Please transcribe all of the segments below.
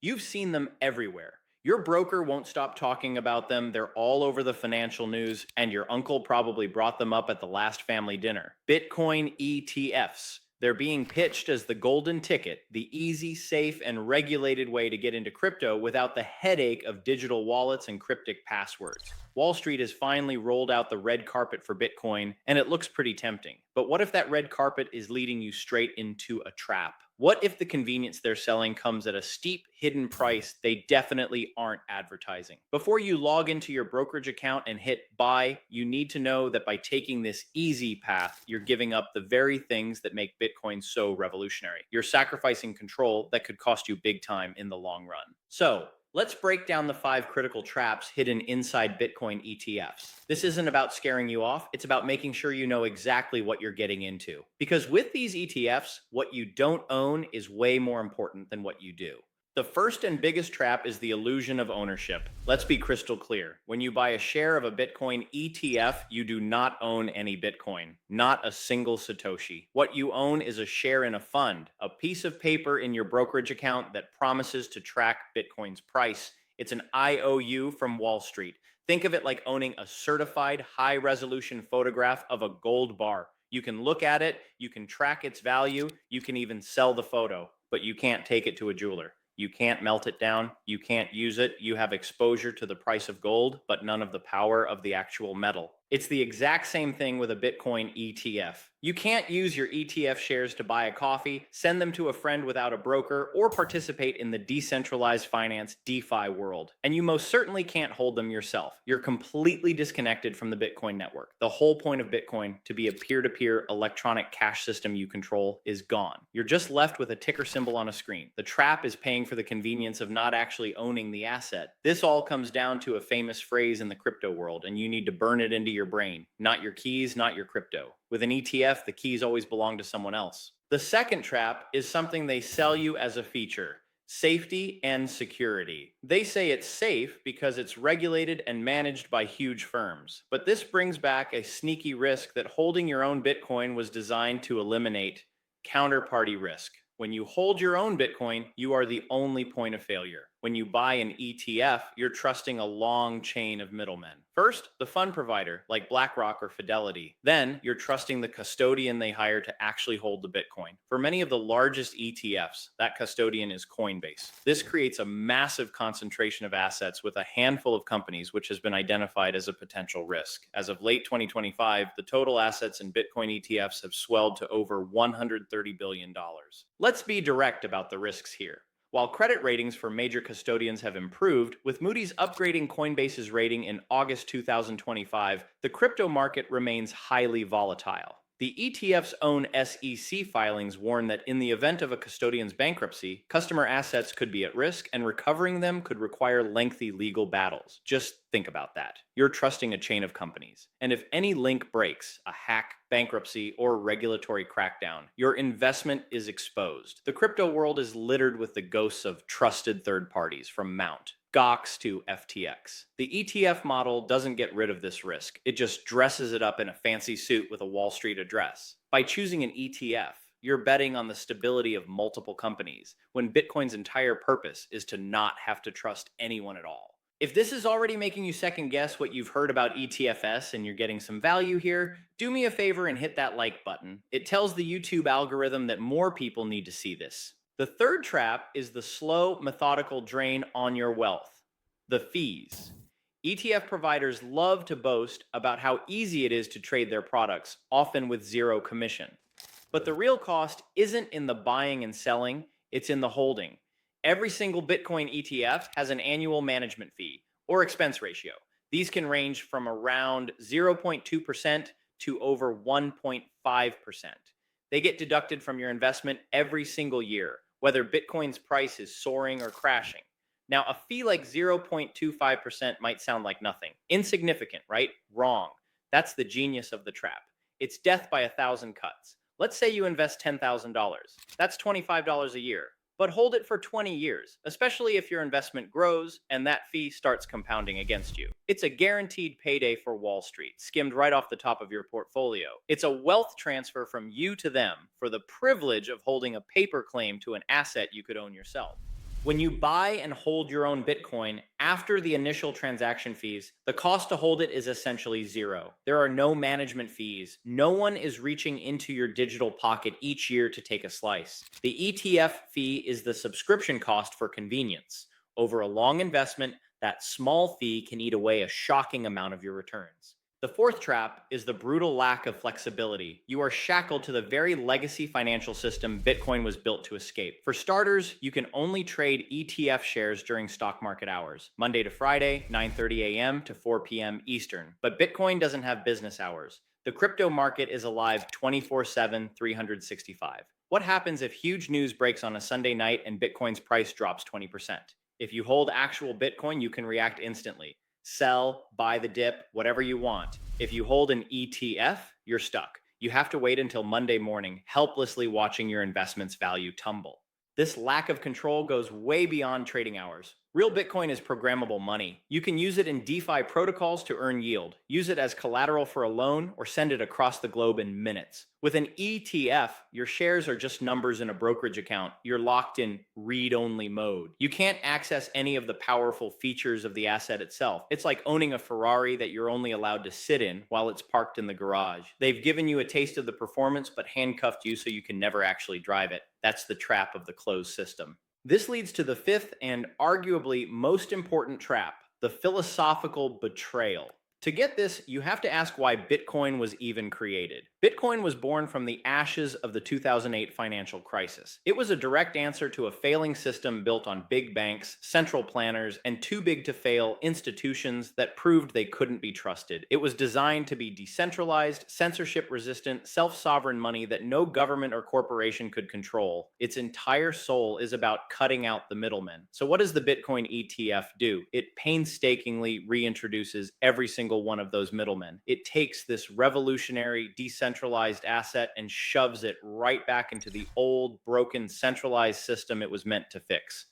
You've seen them everywhere. Your broker won't stop talking about them. They're all over the financial news, and your uncle probably brought them up at the last family dinner. Bitcoin ETFs. They're being pitched as the golden ticket, the easy, safe, and regulated way to get into crypto without the headache of digital wallets and cryptic passwords. Wall Street has finally rolled out the red carpet for Bitcoin, and it looks pretty tempting. But what if that red carpet is leading you straight into a trap? What if the convenience they're selling comes at a steep, hidden price they definitely aren't advertising? Before you log into your brokerage account and hit buy, you need to know that by taking this easy path, you're giving up the very things that make Bitcoin so revolutionary. You're sacrificing control that could cost you big time in the long run. So, let's break down the 5 critical traps hidden inside Bitcoin ETFs. This isn't about scaring you off, it's about making sure you know exactly what you're getting into. Because with these ETFs, what you don't own is way more important than what you do. The first and biggest trap is the illusion of ownership. Let's be crystal clear. When you buy a share of a Bitcoin ETF, you do not own any Bitcoin, not a single Satoshi. What you own is a share in a fund, a piece of paper in your brokerage account that promises to track Bitcoin's price. It's an IOU from Wall Street. Think of it like owning a certified high resolution photograph of a gold bar. You can look at it, you can track its value, you can even sell the photo, but you can't take it to a jeweler. You can't melt it down. You can't use it. You have exposure to the price of gold, but none of the power of the actual metal. It's the exact same thing with a Bitcoin ETF. You can't use your ETF shares to buy a coffee, send them to a friend without a broker, or participate in the decentralized finance DeFi world. And you most certainly can't hold them yourself. You're completely disconnected from the Bitcoin network. The whole point of Bitcoin, to be a peer-to-peer electronic cash system you control, is gone. You're just left with a ticker symbol on a screen. The trap is paying for the convenience of not actually owning the asset. This all comes down to a famous phrase in the crypto world, and you need to burn it into your brain. Not your keys, not your crypto. With an ETF, the keys always belong to someone else. The second trap is something they sell you as a feature: safety and security. They say it's safe because it's regulated and managed by huge firms. But this brings back a sneaky risk that holding your own Bitcoin was designed to eliminate: counterparty risk. When you hold your own Bitcoin, you are the only point of failure. When you buy an ETF, you're trusting a long chain of middlemen. First, the fund provider, like BlackRock or Fidelity. Then, you're trusting the custodian they hire to actually hold the Bitcoin. For many of the largest ETFs, that custodian is Coinbase. This creates a massive concentration of assets with a handful of companies, which has been identified as a potential risk. As of late 2025, the total assets in Bitcoin ETFs have swelled to over $130 billion. Let's be direct about the risks here. While credit ratings for major custodians have improved, with Moody's upgrading Coinbase's rating in August 2025, the crypto market remains highly volatile. The ETF's own SEC filings warn that in the event of a custodian's bankruptcy, customer assets could be at risk and recovering them could require lengthy legal battles. Just think about that. You're trusting a chain of companies. And if any link breaks, a hack, bankruptcy, or regulatory crackdown, your investment is exposed. The crypto world is littered with the ghosts of trusted third parties, from Mount, Gox to FTX. The ETF model doesn't get rid of this risk. It just dresses it up in a fancy suit with a Wall Street address. By choosing an ETF, you're betting on the stability of multiple companies, when Bitcoin's entire purpose is to not have to trust anyone at all. If this is already making you second guess what you've heard about ETFs and you're getting some value here, do me a favor and hit that like button. It tells the YouTube algorithm that more people need to see this. The third trap is the slow, methodical drain on your wealth: the fees. ETF providers love to boast about how easy it is to trade their products, often with zero commission. But the real cost isn't in the buying and selling, it's in the holding. Every single Bitcoin ETF has an annual management fee, or expense ratio. These can range from around 0.2% to over 1.5%. They get deducted from your investment every single year, whether Bitcoin's price is soaring or crashing. Now, a fee like 0.25% might sound like nothing. Insignificant, right? Wrong. That's the genius of the trap. It's death by 1,000 cuts. Let's say you invest $10,000. That's $25 a year. But hold it for 20 years, especially if your investment grows and that fee starts compounding against you. It's a guaranteed payday for Wall Street, skimmed right off the top of your portfolio. It's a wealth transfer from you to them for the privilege of holding a paper claim to an asset you could own yourself. When you buy and hold your own Bitcoin, after the initial transaction fees, the cost to hold it is essentially zero. There are no management fees. No one is reaching into your digital pocket each year to take a slice. The ETF fee is the subscription cost for convenience. Over a long investment, that small fee can eat away a shocking amount of your returns. The fourth trap is the brutal lack of flexibility. You are shackled to the very legacy financial system Bitcoin was built to escape. For starters, you can only trade ETF shares during stock market hours, Monday to Friday, 9:30 a.m. to 4 p.m. Eastern. But Bitcoin doesn't have business hours. The crypto market is alive 24/7, 365. What happens if huge news breaks on a Sunday night and Bitcoin's price drops 20%? If you hold actual Bitcoin, you can react instantly. Sell, buy the dip, whatever you want. If you hold an ETF, you're stuck. You have to wait until Monday morning, helplessly watching your investment's value tumble. This lack of control goes way beyond trading hours. Real Bitcoin is programmable money. You can use it in DeFi protocols to earn yield, use it as collateral for a loan, or send it across the globe in minutes. With an ETF, your shares are just numbers in a brokerage account. You're locked in read-only mode. You can't access any of the powerful features of the asset itself. It's like owning a Ferrari that you're only allowed to sit in while it's parked in the garage. They've given you a taste of the performance, but handcuffed you so you can never actually drive it. That's the trap of the closed system. This leads to the fifth and arguably most important trap, the philosophical betrayal. To get this, you have to ask why Bitcoin was even created. Bitcoin was born from the ashes of the 2008 financial crisis. It was a direct answer to a failing system built on big banks, central planners, and too big to fail institutions that proved they couldn't be trusted. It was designed to be decentralized, censorship-resistant, self-sovereign money that no government or corporation could control. Its entire soul is about cutting out the middlemen. So what does the Bitcoin ETF do? It painstakingly reintroduces every single one of those middlemen. It takes this revolutionary, decentralized asset and shoves it right back into the old, broken, centralized system it was meant to fix.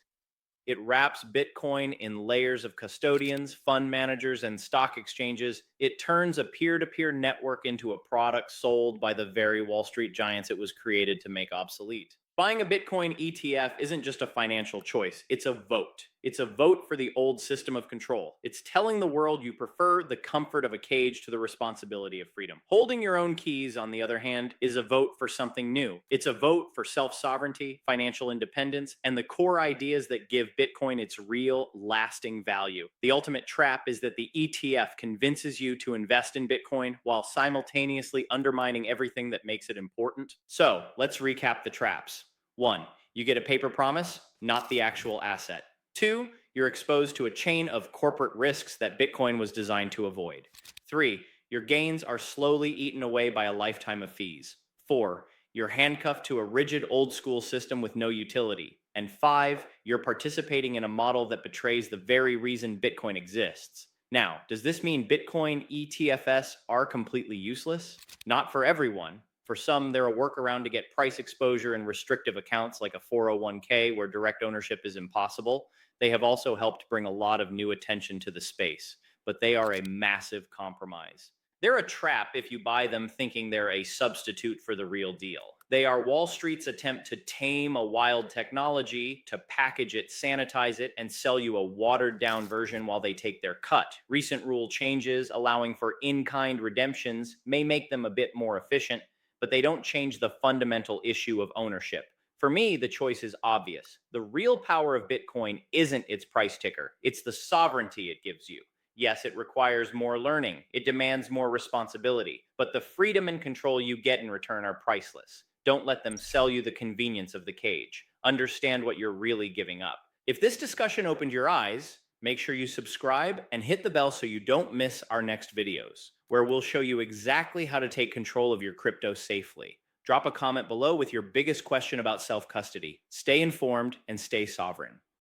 It wraps Bitcoin in layers of custodians, fund managers, and stock exchanges. It turns a peer-to-peer network into a product sold by the very Wall Street giants it was created to make obsolete. Buying a Bitcoin ETF isn't just a financial choice, it's a vote. It's a vote for the old system of control. It's telling the world you prefer the comfort of a cage to the responsibility of freedom. Holding your own keys, on the other hand, is a vote for something new. It's a vote for self-sovereignty, financial independence, and the core ideas that give Bitcoin its real, lasting value. The ultimate trap is that the ETF convinces you to invest in Bitcoin while simultaneously undermining everything that makes it important. So, let's recap the traps. 1. You get a paper promise, not the actual asset. 2. You're exposed to a chain of corporate risks that Bitcoin was designed to avoid. 3. Your gains are slowly eaten away by a lifetime of fees. 4. You're handcuffed to a rigid old school system with no utility. And 5. You're participating in a model that betrays the very reason Bitcoin exists. Now, does this mean Bitcoin ETFs are completely useless? Not for everyone. For some, they're a workaround to get price exposure in restrictive accounts like a 401k where direct ownership is impossible. They have also helped bring a lot of new attention to the space, but they are a massive compromise. They're a trap if you buy them thinking they're a substitute for the real deal. They are Wall Street's attempt to tame a wild technology, to package it, sanitize it, and sell you a watered down version while they take their cut. Recent rule changes allowing for in-kind redemptions may make them a bit more efficient, but they don't change the fundamental issue of ownership. For me, the choice is obvious. The real power of Bitcoin isn't its price ticker, it's the sovereignty it gives you. Yes, it requires more learning, it demands more responsibility, but the freedom and control you get in return are priceless. Don't let them sell you the convenience of the cage. Understand what you're really giving up. If this discussion opened your eyes, make sure you subscribe and hit the bell so you don't miss our next videos, where we'll show you exactly how to take control of your crypto safely. Drop a comment below with your biggest question about self-custody. Stay informed and stay sovereign.